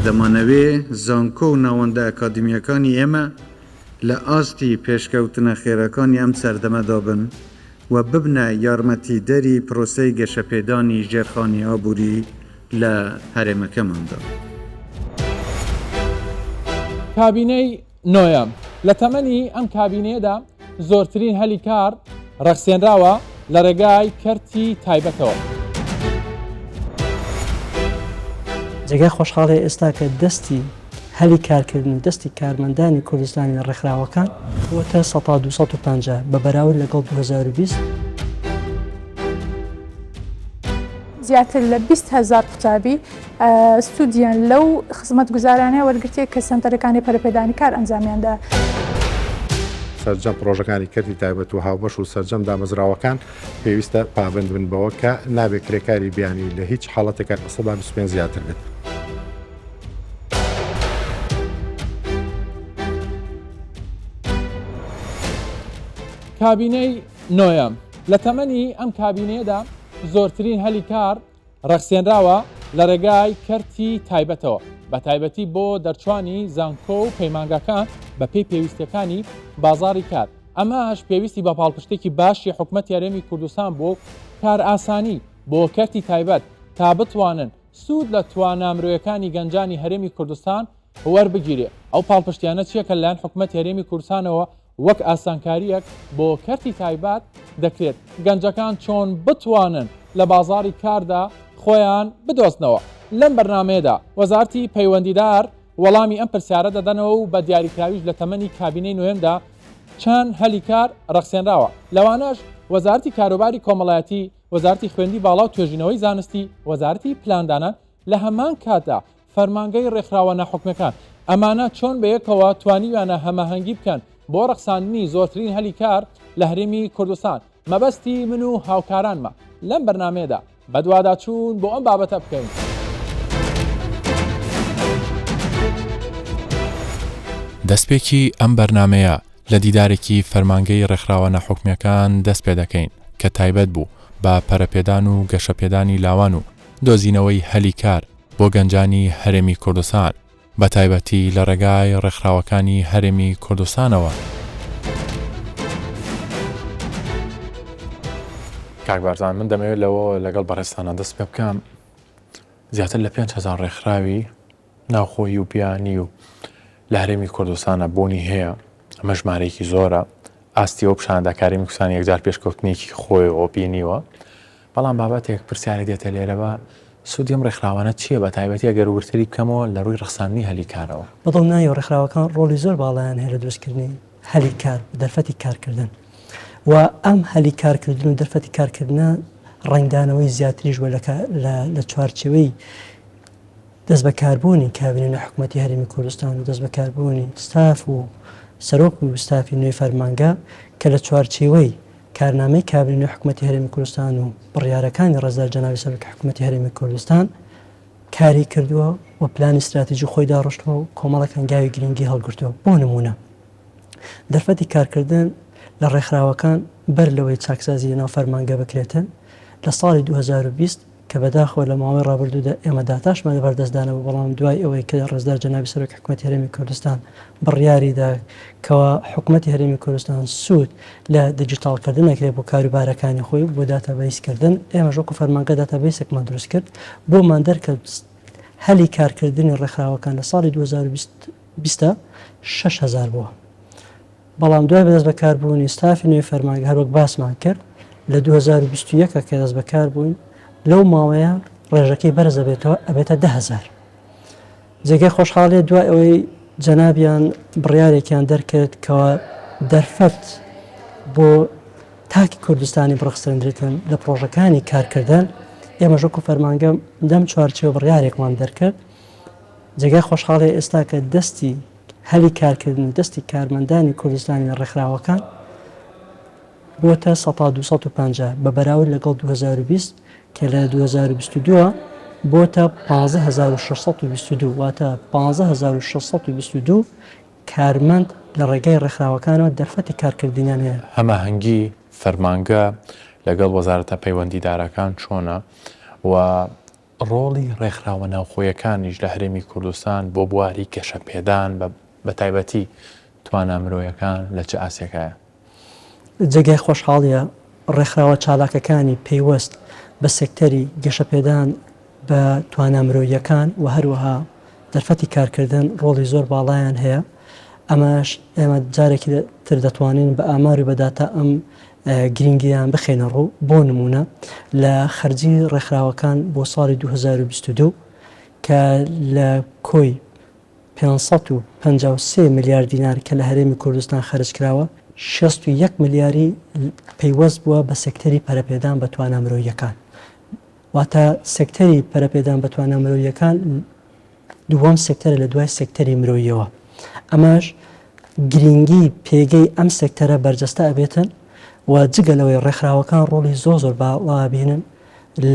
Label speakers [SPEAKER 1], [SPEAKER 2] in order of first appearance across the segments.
[SPEAKER 1] دەمانەوێ زانکۆ و ناوەندە ئەکادمیەکانی ئێمە لە ئاستی پێشکەوتنە خێرەکانی ئەم سەردەمەدا بن و ببنە یارمەتی دەری پرۆسەی گەشەپێدانی ژێرخانی ئابووری لە هەرێمەکەماندا.
[SPEAKER 2] کابینەی نۆیەم لە تەمەنی ئەم کابینەیەدا زۆرترین هەلی کار ڕەخسێنراوە لە ڕێگای کەرتی تایبەتەوە.
[SPEAKER 3] جێگای خۆشحاڵی ئێستا کە دەستی هەلی کارکردن و دەستی کارمەندانی کوردستانی ڕێکخراوەکان بۆتە 250 بە بەراورد لەگەڵ 2020
[SPEAKER 4] زیاتر لە 20,000 قوتابی ستودیان لەو خزمەتگوزارانەیە وەرگرتێ کە سنتەرەکانی پەرەپێدانی کار ئەنجامیاندا.
[SPEAKER 5] سەرجەم پرۆژەکانی کەرتی تایبەت و هاوبەش و سەرجەم دامەزراوەکان پێویستە پابند بن بەوە کە نابێت کرێکاری بیانی لە هیچ حاڵەتێکە 125 زیاتر بێت.
[SPEAKER 2] کابینەی نۆیەم لە تەمەنی ئەم کابینەیەدا زۆرترین هەلی کار ڕەخسێنراوە لە ڕێگای کەرتی تایبەتەوە بە تایبەتی بۆ دەرچوانی زانکۆ و پەیمانگەکان بە پێی پێویستەکانی بازاڕی کار. ئەمە هەش پێویستی بە پاڵپشتێکی باشی حکوومەتی هەرێمی کوردستان بۆ کار ئاسانی بۆ کەرتی تایبەت تا بتوانن سوود لە توانامرۆیەکانی گەنجانی هەرێمی کوردستان وەربگیرێ. ئەو پاڵپشتیانە چیە کە لەلایەن حکوومەتی هەرێمی کوردستانەوە وەک ئاسانکاریەک بۆ کەرتی تایبەت دەکرێت گەنجەکان چۆن بتوانن لە بازاڕی کاردا خۆیان بدۆزنەوە. لەم بەرنامەیەدا وەزارەتی پەیوەندیدار وەڵامی ئەم پرسیارە دەدەنەوە و بە دیاریکراویش لە تەمەنی کابینەی نوێمدا چەند هەلی کار ڕەخسێنراوە. لەوانەش وەزارەتی کاروباری کۆمەڵایەتی، وەزارەتی خوێندی باڵا و توێژینەوەی زانستی، وەزارەتی پلاندانان لە هەمان کاتدا فەرمانگەی ڕێکخراوە ناحوکمیەکان ئەمانە چۆن بەیەکەوە توانیویانە هەماهەنگی بکەن بۆ ڕەخساندنی زۆرترین هەلی کار لە هەرێمی کوردستان. مەبەستی من و هاوکارانمە لەم بەرنامەیەدا بە دوواداچوون بۆ ئەم بابەتە بکەین.
[SPEAKER 6] دەستپێکی ئەم بەرنمەیە لە دیدارێکی فەرمانگەی ڕێکخراوە ناحوکمیەکان دەست پێ دەکەین کە تایبەت بوو بە پەرەپێدان و گەشەپێدانی لاوان و دۆزینەوەی هەلی کار بۆ گەنجانی هەرێمی کوردستان بە تایبەتی لە ڕێگای ڕێکخراوەکانی هەرێمی کوردستانەوە. کاک بارزان، من دەمەوێت لەوە لەگەڵ بەڕێستانە دەست پێ بکەم. زیاتر لە 5,000 ڕێکخراوی ناوخۆیی و پیانی و لە هەرێمی کوردستانە بۆنی هەیە. ئەمە ژمارەیەکی زۆرە. ئاستی ئەو پیشاندەکاری میکوسانی یەکجار پێشکەوتنێکی خۆیەوە بینیوە. بەڵام بابەتێک پرسیاری دێتە لێرەوە سوودی ئەم ڕێکخراوانە چییە بە تایبەتی ئەگەر وردتری بکەمەوە لە ڕووی ڕەخساندنی هەلی کارەوە؟
[SPEAKER 3] بەدڵ نایە ڕێکخراوەکان ڕۆڵی زۆر باڵایان هەیە لە دروستکردنی هەلی کار دەرفەتی کارکردن و ئەم هەلی کارکردن و دەرفەتی کارکردنە ڕنگدانەوەی زیاتریش وە لە چوارچێوەی دەست بەکاربوونی کابینەی حکوومەتی هەرێمی کوردستان و دەست بەکاربوونی ستاف و سەرۆک و ستافی نوێی فەرمانگە کە لە چوارچێوەی کارنامەی کابینەی حکوومەتی هەرێمی کوردستان و بڕیارەکانی ڕێزدار جەنابی سەرۆکی حکوومەتی هەرێمی کوردستان کاری کردووە و پلانی استراتیژی خۆی داڕشتووە و کۆمەڵێک هەنگاوی گرنگی هەڵگرتووە. بۆ نمونە دەرفەتی کارکردن لە ڕێکخراوەکان بەر لەوەی چاکسازی ناو فەرمانگە بکرێتن لە ساڵی 2020 کە بەداخەوە لە ماوەی ڕابردوودا ئێمە داتاشمان بەردەستدانەوە، بەڵام دوای ئەوەی کە ڕێزدار جەنابی سەرۆکی حکوومەتی هەرێمی کوردستان بڕیاریدا کەوا حکوومەتی هەرێمی کوردستان سوود لە دیجیتاڵکردن ئەکرێت بۆ کاروبارەکانی خۆی بۆ داتابەیسکردن، ئێمە ژۆک و فەرمانگە داتابەیسێکمان دروست کرد بۆمان دەرکەوت هەلی کارکردنی ڕێکخراوەکان لە ساڵی 2020 6,000 بووە. بەڵام دوای بەدەست بەکاربوونی ستافی نوێی فەرمانگە هەروەک باسمان کرد لە 2021 کە دەست بەکاربووین لەو ماوەیە ڕێژەکەی بەرز ئەبێتە 10,000. جێگەی خۆشحاڵی دوای ئەوەی جەنابیان بڕیارێکیان دەرکرد کەوا دەرفەت بۆ تاکی کوردستانی بڕخسەندرێتن لە پرۆژەکانی کارکردن، ئێمە ژۆک و فەرمانگە دەم چوارچێوە بڕیارێکمان دەرکرد. جێگەی خۆشحاڵی ئێستا کە دەستی هەلی کارکردن و دەستی کارمەندانی کوردستانی ڕێکخراوەکان بۆتە 250 بە بەراورد لەگەڵ 2020 کە لە 2022 بۆتە 15,622 واتە 15,622 کارمەند لە ڕێگای ڕێکخراوەکانەوە دەرفەتی کارکردنیان هەیە.
[SPEAKER 6] هەماهەنگی فەرمانگە لەگەڵ وەزارەتە پەیوەندیدارەکان چۆنە و ڕۆڵی ڕێکخراوە ناوخۆیەکانیش لە هەرێمی کوردستان بۆ بواری گەشەپێدان بە تایبەتی توانە مرۆیەکان لە چه ئاسیەکایە؟
[SPEAKER 3] جێگای خۆشحاڵیە ڕێکخراوە چالاکەکانی پێیوەست بە سێکتەری گەشەپێدان بە توانە مرۆیەکان و هەروەها دەرفەتی کارکردن ڕۆڵی زۆر باڵایان هەیە. ئەمەش ئێمە جارێکی تر دەتوانین بە ئاماری بەداتا ئەم گرنگیان بخێنە ڕوو. بۆ نمونە لە خەرجی ڕێکخراوەکان بۆ ساڵی 2022 کە لە کۆی 553 میلیارد دینار کە لە هەرێمی کوردستان خەرج کراوە 61 میلیاری پەیوەست بووە بە سێکتەری پەرەپێدان بە توانە مرۆیەکان. واتە سێکتەری پەرەپێدان بە توانە مرۆیەکان دووەم سێکتەرە لە دوای سێکتەری مرۆییەوە. ئەمەش گرنگی پێگەی ئەم سێکتەرە بەرجەستە ئەبێتن و جگەلەوەی ڕێکخراوەکان ڕۆڵی زۆر باڵابێنن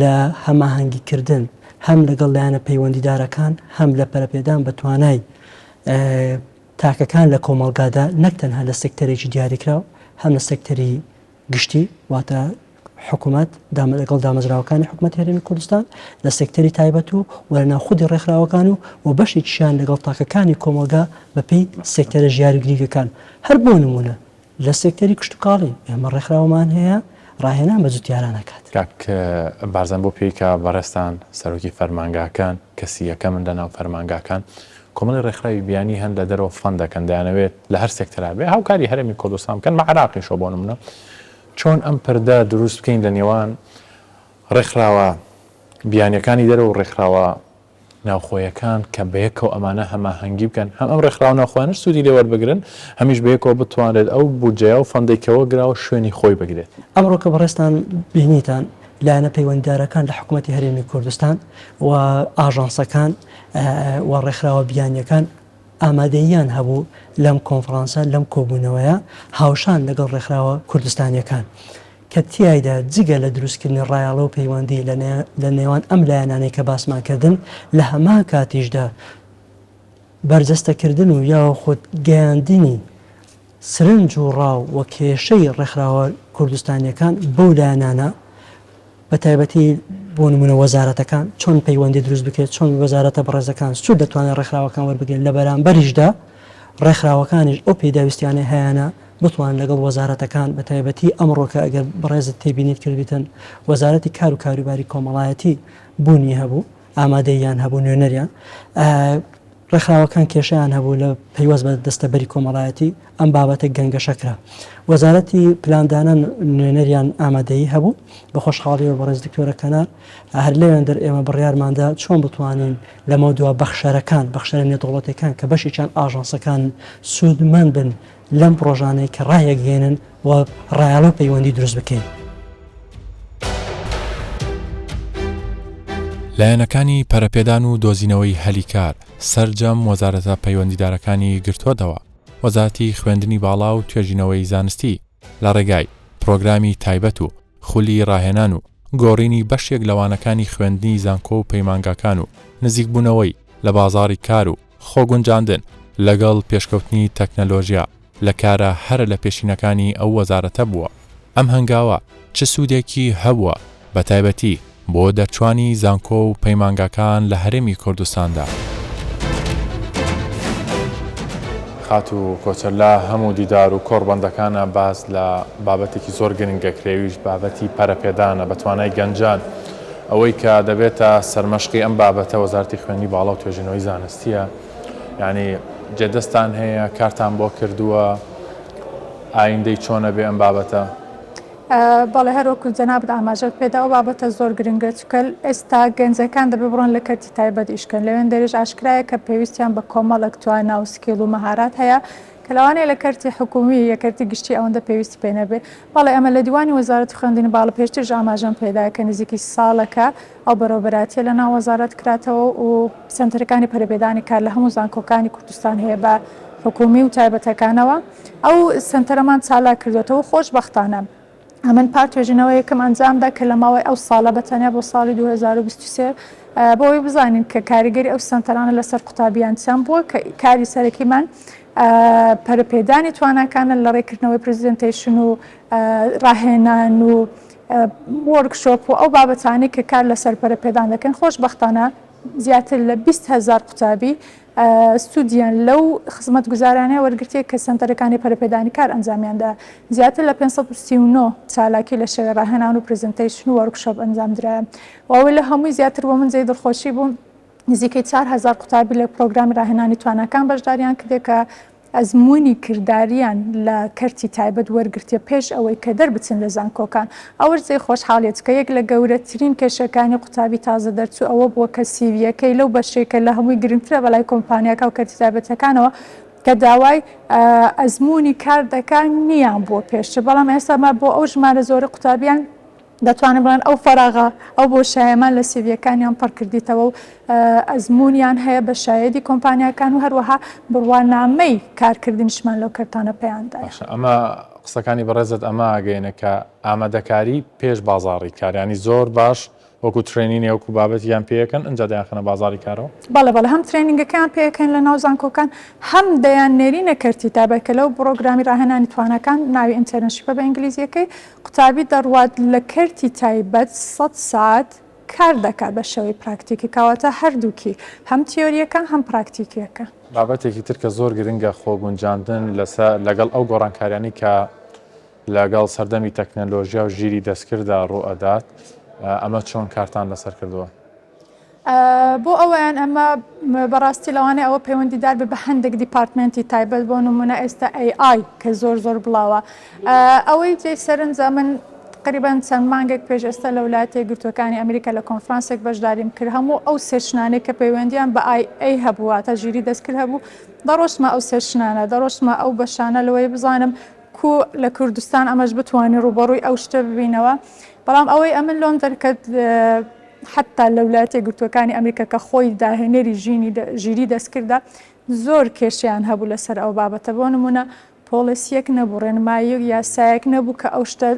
[SPEAKER 3] لە هەماهەنگیکردن هەم لەگەڵ لایەنە پەیوەندیدارەکان هەم لە پەرەپێدان بە توانای تاکەکان لە کۆمەڵگادا نەک تەنها لە سێکتەرێکی دیاریکراو هەم لە سێکتەری گشتی واتە حکوومەت لەگەڵ دامەزراوەکانی حکوومەت هەرێمی کوردستان لە سێکتەری تایبەت و وەرە خودی ڕێکخراوەکان و بەشێکیشیان لەگەڵ تاکەکانی کۆمەلگا بەپێی سێکتەرە ژیاری گریگەکان. هەر بۆ نمونە لە سێکتەری کشتتوکاڵی ئێمە ڕێکخراوەمان هەیە ڕاهێنان بە جوتیاران نکات.
[SPEAKER 6] کاک بارزان بۆ پێیکە بەڕێستان سەرۆکی فەرمانگاکان کەسی یەکەمن لە ناو فەرمانگاکان کۆمەڵی ڕێکخراوی بیانی هەن لە دەرەوە فەن دەکەن دەیانەوێت لە هەر سێکتەرا بێ هاوکاری هەرێمی کوردستان بکەن بە عێراقیشەوە بۆ نمونە چۆن ئەم پەردە دروست بکەین لە نێوان ڕێکخراوە بیانیەکانی دەرەوە و ڕێکخراوە ناوخۆیەکان کە بەیەکەوە ئەمانە هەماهەنگی بکەن هەم ئەم ڕێکخراوە ناوخۆیانش سوودی لێ وەربگرن هەمیش بەیەکەوە بتوانێت ئەو بودجەیە و فەندێکەوە گراوە شوێنی خۆی بگرێت.
[SPEAKER 3] ئەمڕۆکە بەڕێستان بینیتان لایەنە پەیوەنددارەکان لە حکوومەتی هەرێمی کوردستان و ئاژانسەکان و ڕێکخراوە بیانیەکان ئامادەییان هەبوو لەم کۆنفرانسە لەم کۆبوونەوەیە هاوشان لەگەڵ ڕێکخراوە کوردستانیەکان کە تیایدا جگە لە دروستکردنی ڕایاڵە و پەیوەندی لە نێوان ئەم لایەنانەی کە باسمانکردن لە هەمان کاتیشدا بەرجەستەکردن و یا خۆت گەیاندنی سرنج و ڕاو و کێشەی ڕێکخراوە کوردستانیەکان بەو لایەنانە بە تایبەتی بۆ نمونە وەزارەتەکان چۆن پەیوەندی دروست بکرێت چۆن وەزارەتە بەڕێزەکان سوود دەتوانێت ڕێکخراوەکان وەربگرن لە بەرامبەریشدا ڕێکخراوەکانیش ئەو پێداویستیانە هەیەە بتوان لەگەڵ وەزارەتەکان بە تایبەتی ئەمڕۆکە ئەگەر بەڕێزت تێبینیت کردبیتن وەزارەتی کار و کاروباری کۆمەڵایەتی بوونی هەبوو ئامادەیان هەبوو نوێنەریان ڕێکخراوەکان کێشیان هەبوو لە پەیوەست بە دەستەبەری کۆمەڵایەتی ئەم بابەتە گەنگەشەکرا وەزارەتی پلاندانە نوێنەریان ئامادەیی هەبوو بە خۆشحاڵیەوە بەڕێز دکتۆرە کەنار هەر لەوێن دەر ئێمە بڕیارماندا چۆن بتوانین لەمە دووە بەخشەرەکان بەخشەرە نێودەوڵەتیەکان کە بەشێکیان ئاژانسەکان سوودمەند بن لەم پرۆژانەی کە ڕایەکگەێنن و ڕایاڵە پەیوەندی دروست بکەین.
[SPEAKER 6] لایەنەکانی پەرەپێدان و دۆزینەوەی هەلیکار سەرجەم وەزارەتە پەیوەندیدارەکانی گرتووەتەوە وەزارەتی خوێندنی باڵا و توێژینەوەی زانستی لە ڕێگای پرۆگرامی تایبەت و خولی ڕاهێنان و گۆڕینی بەشێک لەوانەکانی خوێندنی زانکۆ و پەیمانگاکان و نزیکبوونەوەی لە بازاڕی کار و خۆگونجاندن لەگەڵ پێشکەوتنی تەکنەلۆژیا لە کارە هەرە لە پێشینەکانی ئەو وەزارەتە بووە. ئەم هەنگاوە چ سوودێکی هەبووە بە تایبەتی بۆ دەرچوانی زانکۆ و پەیمانگاکان لە هەرێمی کوردستاندا. خات و کۆچەرلا هەموو دیدار و کۆڕبەندەکانە باز لە بابەتێکی زۆر گرنگەکرێویش بابەتی پەرەپێدانە بە توانای گەنجان ئەوەی کە دەبێتە سەرمەشقی ئەم بابەتە وەزارەتی خوێندنی باڵا و توێژینەوەی زانستیە یعنی جێدەستان هەیە کارتان بۆ کردووە ئایندەی چۆنە بێ ئەم بابەتە؟
[SPEAKER 4] بەڵێ هەروەکو جەنابەت ئاماژەت پێدا ئەو بابەتە زۆر گرنگە چکە ئێستا گەنجەکان دەبێ بڕۆن لە کەرتی تایبەت ئیشکەن لەوێن دەرێژ ئاشکرایە کە پێویستیان بە کۆمەڵێک توانە و سکیل و مەهارات هەیە کە لەوانەیە لە کەرتی حکومی یەکەرتی گشتی ئەوەندە پێویستی پێ نەبێ. بەڵێ ئەمە لە دیوانی وەزارەتی خوێندنی باڵا پێشتر ئاماژەم پێدایە کە نزیکی ساڵەکە ئەو بەڕێوەبەراتیە لە ناو وەزارەت کراتەوە و سنتەرەکانی پەرەپێدانی کار لە هەموو زانکۆکانی کوردستان هەیە بە حکومی و تایبەتەکانەوە ئەو سنتەرەمان چالاک کردوێتەوە خۆشبەختانە. ئەمن پارتێژینەوە یەکەم ئەنجامدا کە لە ماوەی ئەو ساڵە بەتەنیا بۆ ساڵی 2023 بۆی بزانین کە کاریگەری ئەو سنتەرانە لەسەر قوتابیان چەند بووە کە کاری سەرەکیمان پەرەپێدانی تواناکانە لە ڕێکردنەوەی پرزنتیشن و ڕاهێنان و وەرکشۆپ و ئەو بابەتانی کە کار لەسەر پەرەپێدان دەکەن خۆشبەختانە زیاتر لە 20,000 قوتابی سوودیان لەو خزمەت گوزارانەیە وەرگرتێ کە سنتەرەکانی پەرەپێدانی کار ئەنجامیاندا زیاتر لە 539 چالاکی لە شێوە ڕاهێنان و پرزنتەیشن و وەرکشۆپ ئەنجامدرایە وەوەی لە هەمووی زیاتر بۆ من جێی دڵخۆشی بوو نزیکەی 4,000 قوتابی لە پرۆگرامی ڕاهێنانی توانەکان بەشداریان کردێ کە ئەزمموی کردداریان لە کەرتی تایبەت وەرگرتیە پێش ئەوەی کە دەربچن لە زانکۆکان ئەوە جێی خۆشحاڵێت کە یەک لە گەورەترین کێشەکانی قوتابی تازە دەرچوو ئەوە بووە کە سیڤەکەی لەو بەشێکە لە هەمووی گرنگترە بەلای کۆمپانیاکە و کەرتی تایبەتەکانەوە کە داوای ئەزمموی کار دەکان نییان بۆ پێشتر بەڵام ئێستاما بۆ ئەو ژمارە زۆرە قوتابیان دەتوانن بڵێن ئەو فەراغا ئەو بۆ شایەمان لە سیڤەکانیان پڕکردیتەوە و ئەزممویان هەیە بە شایەدی کۆمپانیاکان و هەروەها بڕوانامەی کارکردنیشمان لەو کەرتانە پێیاندا
[SPEAKER 6] ئەمە قسەکانی بەڕێزت ئەمە ئاگەینە کە ئامادەکاری پێش بازاڕی کاریانی زۆر باش وەکو ترێنینی ئەوکو بابەتیان پێەکەن ئەنجا دەیانخەنە بازاری کارەوە
[SPEAKER 4] بەڵێ هەم ترێنینگەکان پێەکەن لە ناو زانکۆکان هەم دەیان نێرینە کەرتی تابەکە لەو پرۆگرامی ڕاهێنانی توانەکان ناوی ئینتەرنشیپە بە ئینگلیزیەکەی قوتابی دەڕوات لە کەرتی تایبەت 100 ساعت کار دەکات بە شێوەی پراکتیکی کەواتە هەردووکی هەم تیۆریەکە هەم پراکتیکیەکە
[SPEAKER 6] بابەتێکی تر کە زۆر گرنگە خۆگونجاندن لەگەڵ ئەو گۆڕانکاریانی کە لەگەڵ سەردەمی تەکنەلۆژیا و ژیری دەستکردا ڕوئەدات ئەمە چۆن کارتان لەسەر کردووە
[SPEAKER 4] بۆ ئەویان ئەمە بەڕاستی لەوانەیە ئەوە پەیوەندیدار بە هەندێک دیپارتمنتی تایبەت بۆ نمونە ئێستا AI کە زۆر بڵاوە ئەوەی جێ سەرنجە من تقریبان چەند مانگێک پێش ئێستا لە وڵاتە یەکگرتووەکانی ئەمریکا لە کۆنفرانسێک بەشداریم کرد هەموو ئەو سێشنانەی کە پەیوەندیان بە IA هەبووە تا ژیری دەستکرد هەبوو دەڕۆشمە ئەو سێشنانە دەڕۆشمە ئەو بەشانە لەوەی بزانم کو لە کوردستان ئەمەش بتوانێت ڕوبەڕووی ئەو شتە ببینەوە بەڵام ئەوەی ئەمن لۆم دەرکەت حتا لە وڵاتە یەکگرتووەکانی ئەمریکا کە خۆی داهێنەری ژیری دەستکردە زۆر کێشیان هەبوو لەسەر ئەو بابەتە بۆ نمونە پۆلیسیەک نەبوو ڕێنمایی یاسایەک نەبوو کە ئەو شتە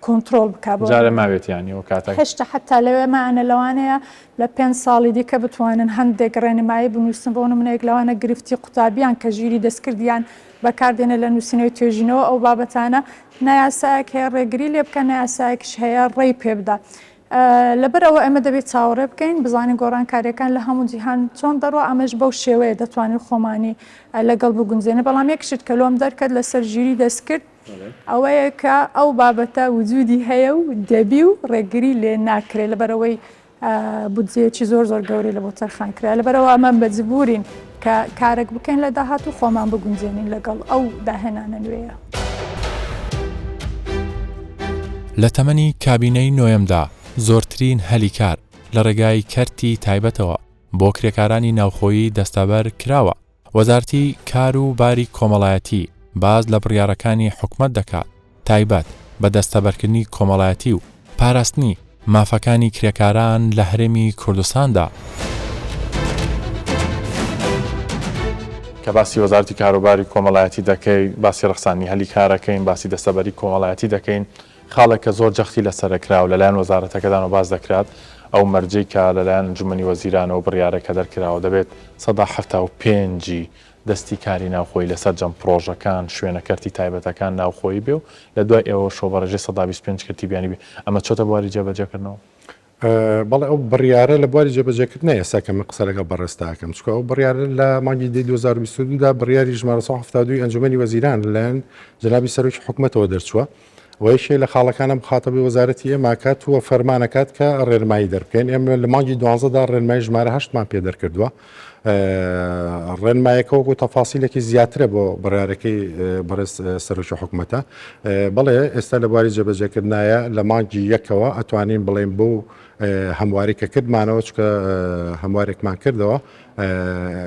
[SPEAKER 4] کۆنتترۆل بکبوو
[SPEAKER 6] ماوێتیانی کاتە
[SPEAKER 4] هێشتا حتا لەوێمانە لەوانەیە لە 5 ساڵی دیکە بتوانن هەندێک ڕێنمایی بنووسن بۆ منەیەک لەوانە گرفتی قوتابیان کە ژیری دەستکردیان بەکاردێنە لە نووسینەوەی توێژینەوە ئەو بابەتانە نایاسایەک هەیە ڕێگری لێ بکە نایاسایەکش هەیە ڕێی پێبدا لەبەرەوە ئەمە دەبێت چاوەڕێ بکەین بزانین گۆڕانکاریەکان لە هەموو جیهان چۆن دەڕوە ئەمەش بەو شێوەیە دەتوانین خۆمانی لەگەڵ بگونجێنە بەڵام یەکشت کە لۆم دەرکەت لەسەر ژیری دەستکرد ئەوەیە کە ئەو بابەتە وجودی هەیە و دەبی و ڕێگری لێ ناکرێت لەبەرەوەی بودجەیەکی زۆر گەورەی لە بۆ تەرخان کرا لەبەرەوە ئەمە بەجبورین کە کارێک بکەین لە داهات و خۆمان بگونجێنین لەگەڵ ئەو داهێنانە نوێیە
[SPEAKER 2] لە تەمەنی کابینەی نۆیەمدا زۆرترین هەلیکار لە ڕێگای کەرتی تایبەتەوە بۆ کرێکارانی ناوخۆیی دەستەبەر کراوە وەزارەتی کار و باری کۆمەڵایەتی باز لە بڕیارەکانی حکومەت دەکات تایبەت بە دەستەبەرکردنی کۆمەڵایەتی و پاراستنی مافەکانی کرێکاران لە هەرێمی کوردستاندا
[SPEAKER 6] کە باسی وەزارەتی کاروباری کۆمەڵایەتی دەکەی باسی ڕخسانی هەلیکارەکەین باسی دەستەبەری کۆمەڵایەتی دەکەین خاڵێک کە زۆر جەختی لەسەرکرا و لەلایەن وەزارەتەکەدان و باز دەکرات ئەو مەرجەی کە لەلایەن انجومەنی وەزیرانە و بڕیارەکە دەرکراوە دەبێت 175 دەستی کاری ناوخۆی لەسەر جەم پرۆژەکان شوێنە کەرتی تایبەتەکان ناوخۆی بێ و لە دوای ئێوە شۆبەڕێژەی 125 کەرتی بیانی بێ ئەمە چۆتە بواری جێبەجێکردنەوە
[SPEAKER 5] بەڵێ ئەو بڕیارە لە بواری جێبەجێکردنە ئێستا کە من قسە لەگەڵ بەڕێستاکەم چکە ئەو بڕیارە لە مانگی 2022دا بڕیاری ژمارە 172 ئەنجومەنی وەزیران لەلایەن جەنابی سەرۆکی حکوومەتەوە دەرچووە وەیشێ لە خاڵەکانە مخاتەبی وەزارەتی ئێماکات وە فەرمانەکات کە ڕێنمایی دەربکەین ئێمە لە مانگی 12دا ڕێنمایی ژمارە 8مان پێ دەرکردووە ڕێنمایەکە وەکو تەفاسیلێکی زیاترە بۆ بڕیارەکەی بەڕێز سەرۆکی حکوومەتە بەڵێ ئێستا لە بواری جێبەجێکردنایە لە مانگی یەکەوە ئەتوانین بڵێن بۆ هەمواریکە کردمانەوە چکە هەموارێکمان کردەوە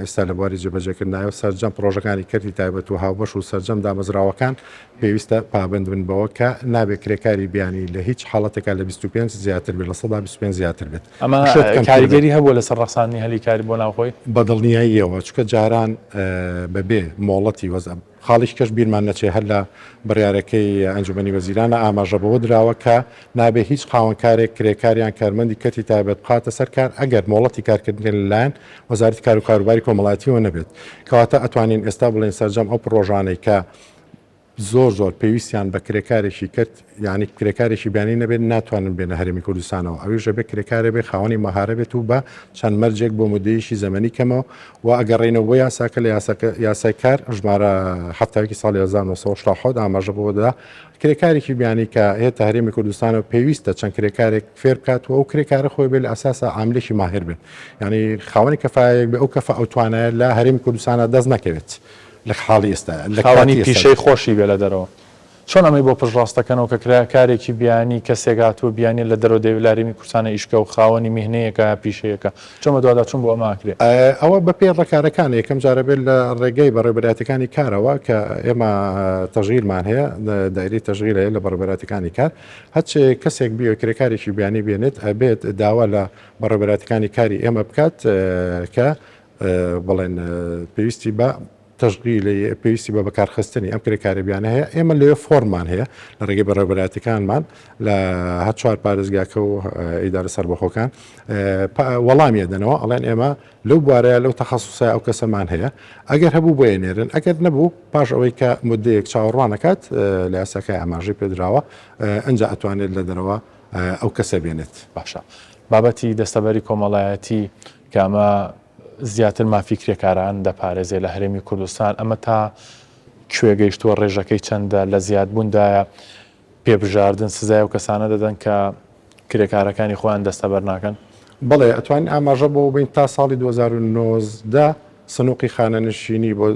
[SPEAKER 5] ئێستا لە بواری جێبەجێکردنایە سەرجەم پرۆژەکانی کەرتی تایبەت و هاوبەش و سەرجەم دامەزراوەکان پێویستە پابند بن بەوە کە نابێت کرێکاری بیانی لە هیچ حاڵەتێکا لە 25 زیاتر بێت لە 125 زیاتر بێت
[SPEAKER 6] ئەمە کاریگەری هەبووە لەسەر ڕخسانی هەلیکاری بۆ ناوخۆی
[SPEAKER 5] بەدڵنیاییەوە چکە جاران بەبێ مۆڵەتی وەزە خاڵیش کەش بیرمان نەچێ هەر لە بڕیارەکەی ئەنجومەنی وەزیرانە ئاماژە بەوە دراوە کە نابێ هیچ قاوەنکارێک کرێکاریان کارمەندی کەرتی تایبەت بخاتە سەر کار ئەگەر مۆڵەتی کارکردن لەلایەن وەزارەتی کار و کاروباری کۆمەڵایەتیەوە نەبێت کەواتە ئەتوانین ئێستا بڵێن سەرجەم ئەو پرۆژانەی کە زۆر پێویستیان بە کرێکارێکی کرد یعنی کرێکارێکی بیانی نەبێت ناتوانن بێنە هەرێمی کوردستانەوە ئەویش بێت کرێکارە بێ خاوەنی مەهارە بێت و بە چەند مەرجێک بۆ مدەیەکی زەمەنی کەمەوە و ئەگەڕێنەوە بۆ یاساکە لە یاسای کار ژمارە هەفتاوێکی ساڵی 1970 ئاماژە بۆدا کرێکارێکی بیانی کە هێتە هەرێمی کوردستانەوە پێویستە چەند کرێکارێک فێر بکاتەوە و کرێکارە خۆی بێت لە ئەساسە عاملێکی ماهر بن یعنی خاوەنی کەفایەک بێ ئەو کەفە ئەو توانایە لە هەرێمی کوردستانە دەست نەکەوێت لە حاڵی ئێستا لە
[SPEAKER 6] خاوەنی پیشەی خۆشی بێ لە دەرەوە چۆن ئەمەی بۆ پشڕاستەکەنەوە کە کارێکی بیانی کەسێکاتوە بیانی لە دەرەوە دەویلاریمی کورسانە ئیشکە و خاوەنی میهنەیەەکە پیشەیەەکە چۆمە دووادا چون بۆ ئەماکرێت
[SPEAKER 5] ئەوە بە پێ ڕێکارەکان یەکەم جارە بێت لە ڕێگەی بەڕێبەراتەکانی کارەوە کە ئێمە تەژیرمان هەیە دایری تەژیر هەیە لە بەڕێبەراتەکانی کار هەچ کەسێک بیە کرێکارێکی بیانی بێنێت ئەبێت داوا لە بەڕێبەراتەکانی کاری ئێمە بکات کە بڵێن پێویستی بە تەشغیل پێویستی بە بەکارخستنی ئەم کرێکارەبیانە هەیە ئێمە لێ فۆرمان هەیە لە ڕێگەی بەڕێبەراتەکانمان لە هەر چوار پارێزگاکە و ئیدارە سەربەخۆکان وەڵامیە دەنەوە ئەڵێن ئێمە لەو بوارەیە لەو تەخەسوسای ئەو کەسەمان هەیە ئەگەر هەبوو بۆ نێرن ئەگەر نەبوو پاش ئەوەی کە مدەیەک چاوەڕوانەکات لە یاساکای ئاماژەی پێدراوە ئەنجا ئەتوانێت لە دەرەوە ئەو کەسە بێنێت
[SPEAKER 6] باشە بابەتی دەستەبەری کۆمەڵایەتی کە ئەمە زیاتر مافی کرێکاران دەپارێزێ لە هەرێمی کوردستان ئەمە تا کوێگەیشتووە ڕێژەکەی چەندە لە زیادبووندایە پێبژاردن سزای و کەسانە دەدەن کە کرێکارەکانی خۆیان دەستەبەر ناکەن
[SPEAKER 5] بڵێ ئەتوانین ئاماژە بۆ بین تا ساڵی 2019 سنووقی خانەنشینی بۆ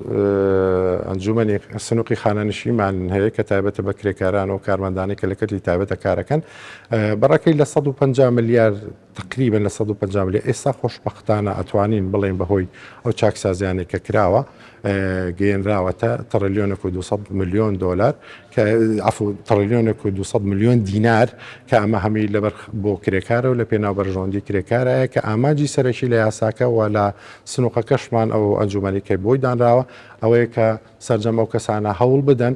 [SPEAKER 5] ئەنجومەنی سنووقی خانەنشیمان هەیە کە تایبەتە بە کرێکاران و کارمەندانی کە لە کەتی تایبەتە کارەکەن بەڕەکەی لە 150 ملیار تقریبا لە 150 ملیار ئێستا خۆشبەختانە ئەتوانین بڵێن بەهۆی ئەو چاکسازیانێک کە کراوە گەیەنراوەتە تڕیلیۆنێک و 200 میلیۆن دلار کە تڕیلیۆنێک و 200 میلیۆن دینار کە ئەمە هەمی لەبەر بۆ کرێکارە و لە پێناو بەرژەوەندی کرێکارەیە کە ئاماجی سەرەکی لە یاساکە و لە سنووقەکەشمان ئەو ئەنجومەنی کە بۆی دانراوە ئەوەیە کە سەرجەم ئەو کەسانە هەوڵ بدەن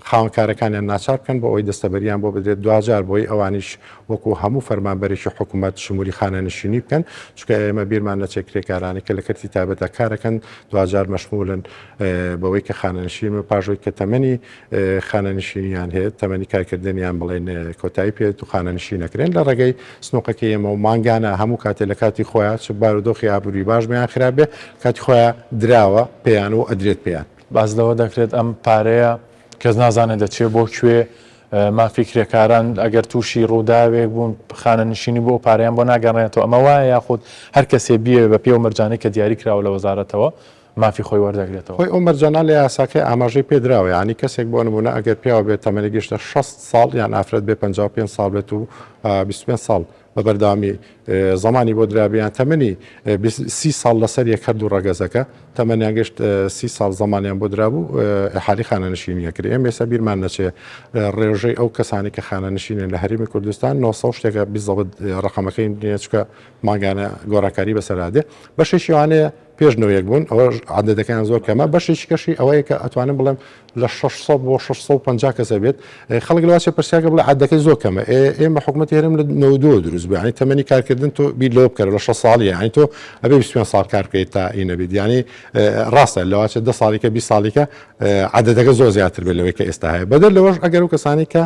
[SPEAKER 5] خاوەنکارەکانیان ناچار بکەن بۆ ئەوی دەستەبەریان بۆ بدرێت دوجار بۆی ئەوانیش وەکو هەموو فەرمانبەرێکی حکوومەت شمولی خانەنشینی بکەن چکە ئێمە بیرمان نەچێت کرێکارانی کە لە کەرتی تایبەتە کارەکەن دوجار مەشمولن بەوەی کە خانەنشین و پاژۆی کە تەمەنی خانەنشینیان هەیە تەمەنی کارکردنیان بڵێن کۆتایی پێێت و خانەنشین نەکرێن لە ڕێگەی سنووقەکەی ئێمە و مانگانە هەموو کاتێ لە کاتی خۆیان چ بارودۆخی ئابووری باشمیان خراپێ کاتی خۆیان دراوە پێیان و ئەدرێت پێیان
[SPEAKER 6] باز لەوە دەکرێت ئەم پارەیە کەس نازانێت دەچێت بۆ کوێ مافی کرێکاران ئەگەر تووشی ڕووداوێک بوون خانەنشینی بۆ پارەیان بۆ ناگەڕێنێتەوە ئەمە وایە یاخود هەر کەسێ بیێ بە پێ و مەرجانەی کە دیاری کراوە لە وەزارەتەوە مافی خۆی وەردەگرێتەوە
[SPEAKER 5] خۆی ئەو مەرجانە لە یاساکەی ئاماژەی پێدراوە ینی کەسێک بۆ نمونە ئەگەر پیاوە بێت تەمەنی گەشتە 6 ساڵ یان ئافرەت بێ 55 ساڵ بێت و 25 ساڵ بە بەردامی زمانی بۆ درابیان تەمەنی 30 ساڵ لەسەر یەک هەردوو ڕەگەزەکە تەمەنیان گەشت 30 ساڵ زمانیان بۆ درابوو حالی خانەنشینیەکرێ ئێمە ئێستا بیرمان نەچێ ڕێژەی ئەو کەسانی کە خانەنشینن لە هەرێمی کوردستان 900 شتێکە بیزەوت ڕقەمەکەی چکە ماگانە گۆڕاکاری بەسەرادێ بەشێکی وانەیە پێشنەوەیەک بوون ئەوە عادەتەکان زۆر کەمە بەشێکی کەشی ئەوەیە کە ئەتوانم بڵێم لە 600 بۆ 650 کەسە بێت خەڵک لەواسێ پرسیاکە بڵێ عادەکەی زۆر کەمە ئێمە حکوومەتی هەرێم لە 92 دروست بوو ینی تەمەنی کارکردن تۆ بیر لەوە بکەرە لە 6 ساڵی ینی تۆ ئەبێ 25 ساڵ کار بکەیت تا ئینەبیت ینی ڕاستە لەواسێ 10 ساڵیکە 20 ساڵیکە عادەتەکە زۆر زیاتر بێت لەوەی کە ئێستا هەیە بەدەر لەوەش ئەگەر و کەسانی کە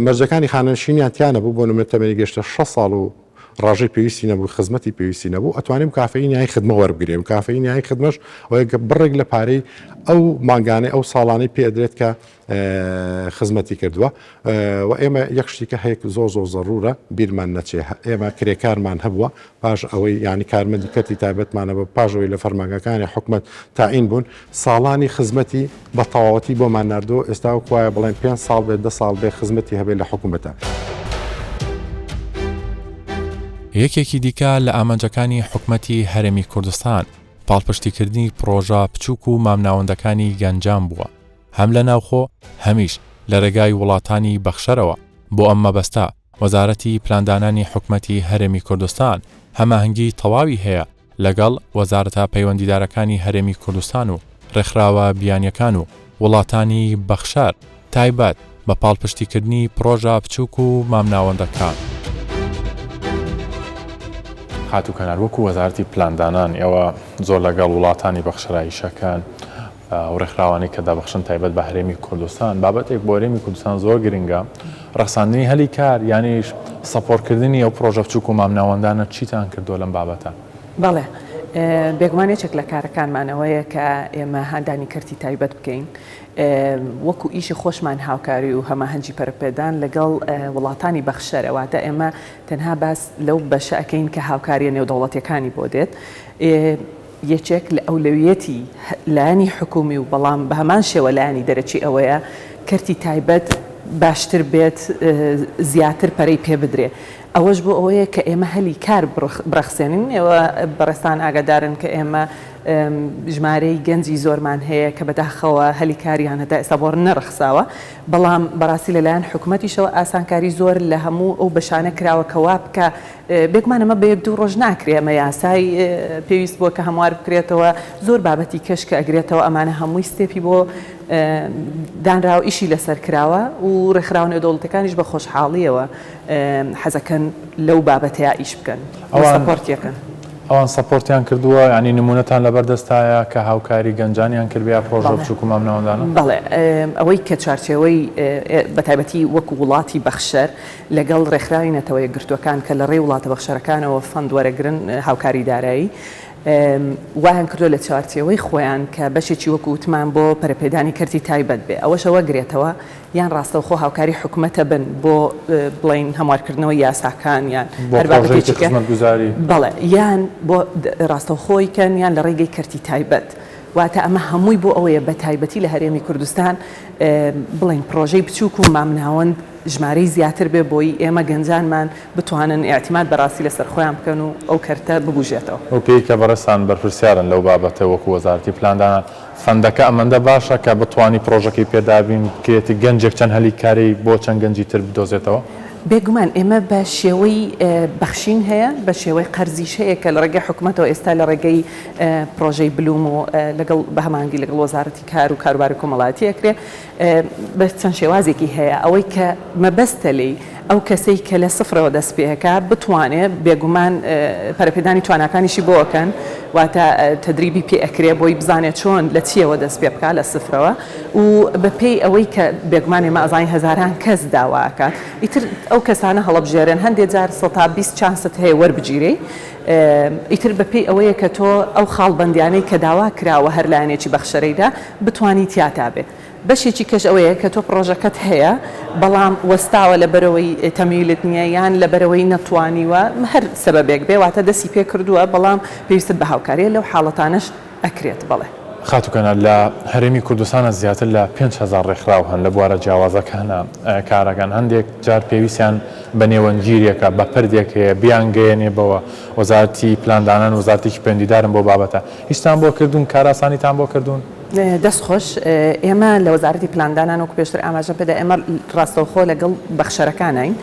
[SPEAKER 5] مەرجەکانی خانەنشینیان تیانە بوو بۆ نمونە تەمەنی گەشتە 6 ساڵ و ڕاژەی پێویستی نەبوو خزمەتی پێویستی نەبوو ئەتوانیم کافەی نیای خدمە وەربگرێ و کافەی نیای خدمەش ئەوەیە بڕێک لە پارەی ئەو ماگانەی ئەو ساڵانەی پێدرێت کە خزمەتی کردووە و ئێمە یەک شتێکە هەیە زۆر زەڕورە بیرمان نەچێ ئێمە کرێکارمان هەبووە پاش ئەوەی ینی کارمەندی کەتی تایبەتمانە بە پاژەوەی لە فەرمانگەکانی حکوومەت تاعین بوون ساڵانی خزمەتی بە تەواوەتی بۆمان ناردووە ئێستا وایە بڵێن 5 ساڵ بێت 10 ساڵ بێ خزمەتی هەبێت لە حکوومەتە.
[SPEAKER 2] یەکێکی دیکە لە ئامانجەکانی حکومەتی هەرێمی کوردستان پاڵپشتیکردنی پرۆژە بچووک و مامناوەندەکانی گەنجان بووە هەم لە ناوخۆ هەمیش لە ڕێگای وڵاتانی بەخشەرەوە بۆ ئەم مەبەستە وەزارەتی پلاندانانی حکومەتی هەرێمی کوردستان هەماهەنگی تەواوی هەیە لەگەڵ وەزارەتە پەیوەندیدارەکانی هەرێمی کوردستان و ڕێکخراوە بیانیەکان و وڵاتانی بەخشەر تایبەت بە پاڵپشتیکردنی پرۆژە بچووک و مامناوەندەکان.
[SPEAKER 6] هاتوو کەنار وەکو وەزارەتی پلاندانان ئێوە زۆر لەگەڵ وڵاتانی بەخشەرایشەکان و ڕێکخراوانی کە دابەخشن تایبەت بە هەرێمی کوردستان بابەتێک بۆ هەرێمی کوردستان زۆر گرنگە ڕەخساندنی هەلی کار یانیش سەپۆرتکردنی ئەو پرۆژە بچووک و مامناوەندانە چیتان کردووە لەم بابەتە؟
[SPEAKER 7] بەڵێ بێگومانێکێک لە کارەکانمانەوەیە کە ئێمە هاندانی کردی تایبەت بکەین وەکو ئیشی خۆشمان هاوکاری و هەماهەنگی پەرپێدان لەگەڵ وڵاتانی بەخشەرەواتە ئێمە تەنها باس لەو بەشە ئەەکەین کە هاوکاریە نێودەوڵەتیەکانی بۆ دێت یەکێک لە ئەولەویەتی لایانی حکومی و بەڵام بە هەمان شێوە لایانی دەرەچی ئەوەیە کردی تایبەت باشتر بێت زیاتر پەرەی پێ بدرێ ئەوەش بۆ ئەوەیە کە ئێمە هەلی کار بڕەخسێنین ئێوە بەڕێستان ئاگادارن کە ئێمە ژمارەی گەنجی زۆرمان هەیە کە بەداخەوە هەلی کاریان هەدا ئێستا بۆ نەڕەخساوە بەڵام بەڕاستی لەلایەن حکوومەتیشەوە ئاسانکاری زۆر لە هەموو ئەو بەشانە کراوە کەوا بکە بێگمانەمە بە 1-2 ڕۆژ ناکرێ ئەمە یاسای پێویست بووە کە هەموار بکرێتەوە زۆر بابەتی کەش کە ئەگرێتەوە ئەمانە هەمووی ستێپی بۆ دانراوە ئیشی لەسەر کراوە و ڕێکخراونە دەوڵەتەکانیش بە خۆشحاڵیەوە حەزەکەن لەو بابەتەیە ئیش بکەن سەپۆرتیەکەن
[SPEAKER 6] ئەوان سەپۆرتیان کردووە ینی نمونەتان لەبەردەستایە کە هاوکاری گەنجانیان کردبیا پرۆژە بچووک و مامناوەندانە
[SPEAKER 7] بەڵێ ئەوەی کە چارچێوەی بەتایبەتی وەکو وڵاتی بەخشەر لەگەڵ ڕێکخراوی نەتەوەی گرتوەکان کە لە ڕێی وڵاتە بەخشەرەکانەوە فەند وەرەگرن هاوکاری دارایی وایان کردو لە چارچێوەی خۆیان کە بەشێکی وەکو وتمان بۆ پەرەپێدانی کردی تایبەت بێ ئەوەشەوە گرێتەوە یان ڕاستەوخۆ هاوکاری حکوومەتە بن بۆ بڵین هەموارکردنەوەی یاساکان یان بەڵێ یان بۆ ڕاستەوخۆی کەن یان لە ڕێگەی کردی تایبەت واتە ئەمە هەمووی بۆ ئەوەیە بە تایبەتی لە هەرێمی کوردستان بڵین پرۆژەی بچووک و مامناوەند ژمارەی زیاتر بێ بۆی ئێمە گەنجانمان بتوانن ئاعتیماد بەڕاستی لەسەر خۆیان بکەن و ئەو کەرتە ببوژێتەوە
[SPEAKER 6] ئەو پێی کە بەڕێستان بەرپرسیارن لەو بابەتە وەکو وەزارەتی پلاندانان فەندەکە ئەمەندە باشە کە بتوانی پرۆژەکەی پێدابین کێتی گەنجێک چەند هەلی کاری بۆ چەند گەنجی تر بدۆزێتەوە
[SPEAKER 7] بێگومان ئێمە بە شێوەی بەخشین هەیە بە شێوەی قەرزیش هەیە کە لە ڕێگەی حکوومەتەوە ئێستا لە ڕێگەی پرۆژەی بلوم و لەگەڵ بە هەمانگی لەگەڵ وەزارەتی کار و کاروباری کۆمەڵایەتی ئەکرێ بە چەند شێوازێکی هەیە ئەوەی کە مەبەستە لێی ئەو کەسەی کە لە سفرەوە دەست پێەکە بتوانێت بێگومان پەرەپێدانی تواناکانیشی بۆکەن واتە تدریبی پێ ئەکرێ بۆی بزانێت چۆن لە چیەوە دەست پێ بکات لە سفرەوە و بەپێی ئەوەی کە بێگومانی مازای هەزاران کەس داواکات ئیتر ئەو کەسانە هەڵبژێرن هەندێک جار 120 چانست هەیە وەربگیرێ ئیتر بەپێی ئەوەیە کە تۆ ئەو خاڵبندیانەی کە داوا کراوە هەر لایەنێکی بەخشەرەیدا بتوانی تیاتا بێ بەشێکی کەش ئەوەیە کە تۆ پرۆژەکەت هەیە بەڵام وەستاوە لە بەرەوەی تەمیلت نییە یان لە بەرەوەی نەتوانیوە هەر سەبەبێک بێ واتە دەستی پێ کردووە بەڵام پێویستت بە هاوکاریە لەو حاڵەتانش ئەکرێت بڵێ
[SPEAKER 6] خاتوکەنە لە هەرێمی کوردستانە زیاتر لە 5,000 ڕێکخراو هەن لە بوارە جیاوازەکانە کارەکان هەندێک جار پێویستیان بە نێوەنگیریەکە بە پردێک هەیە بیانگەیەنێ بەوە وەزارەتی پلاندانان وەزارەتێکی پەیوەندیدارن بۆ بابەتە هیچتان بۆ کردوون کاراسانیتان بۆ کردوون
[SPEAKER 7] دەستخۆش ئێمە لە وەزارەتی پلاندانان وەکو پێشتر ئاماژە پێدا ئێمە ڕاستەوخۆ لەگەڵ بەخشەرەکانین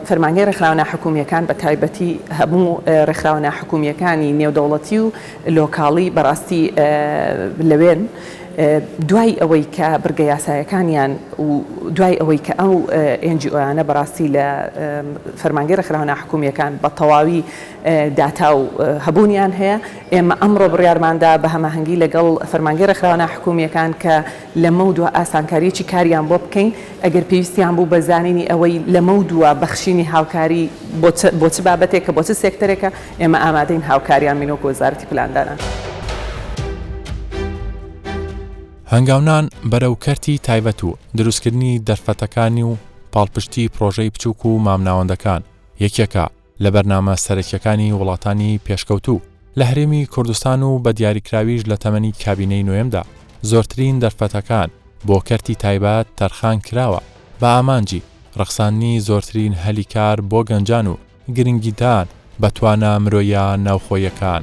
[SPEAKER 7] فەرمانگەی ڕێکخراوە ناحکومیەکان بە تایبەتی هەموو ڕێکخراوە ناحکومیەکانی نێودەوڵەتی و لۆکاڵی بەڕاستی لەوێن دوای ئەوەی کە بڕگە یاسایەکانیان و دوای ئەوەی کە ئەو NGOیانە بەڕاستی لە فەرمانگەی ڕێکخراوە ناحکومیەکان بە تەواوی داتا و هەبوونیان هەیە ئێمە ئەمڕۆ بڕیارماندا بە هەماهەنگی لەگەڵ فەرمانگەی ڕێکخراوە ناحکومیەکان کە لەمە دووە ئاسانکاریەکی کاریان بۆ بکەین ئەگەر پێویستیان بوو بە زانینی ئەوەی لەمە دووە بەخشینی هاوکاری بۆ چ بابەتێکە بۆ چ سێکتەرێکە ئێمە ئامادەین هاوکاریان بینۆک وەزارەتی پلاندانان
[SPEAKER 2] هەنگاونان بەرەو کەرتی تایبەت و دروستکردنی دەرفەتەکانی و پاڵپشتی پرۆژەی بچووک و مامناوەندەکان یەکێکە لە بەرنامە سەرەکیەکانی وڵاتانی پێشکەوتوو لە هەرێمی کوردستان و بە دیاریکراویش لە تەمەنی کابینەی نوێمدا زۆرترین دەرفەتەکان بۆ کەرتی تایبەت تەرخان کراوە بە ئامانجی ڕەخساندنی زۆرترین هەلی کار بۆ گەنجان و گرنگیدان بە توانە مرۆیە ناوخۆیەکان.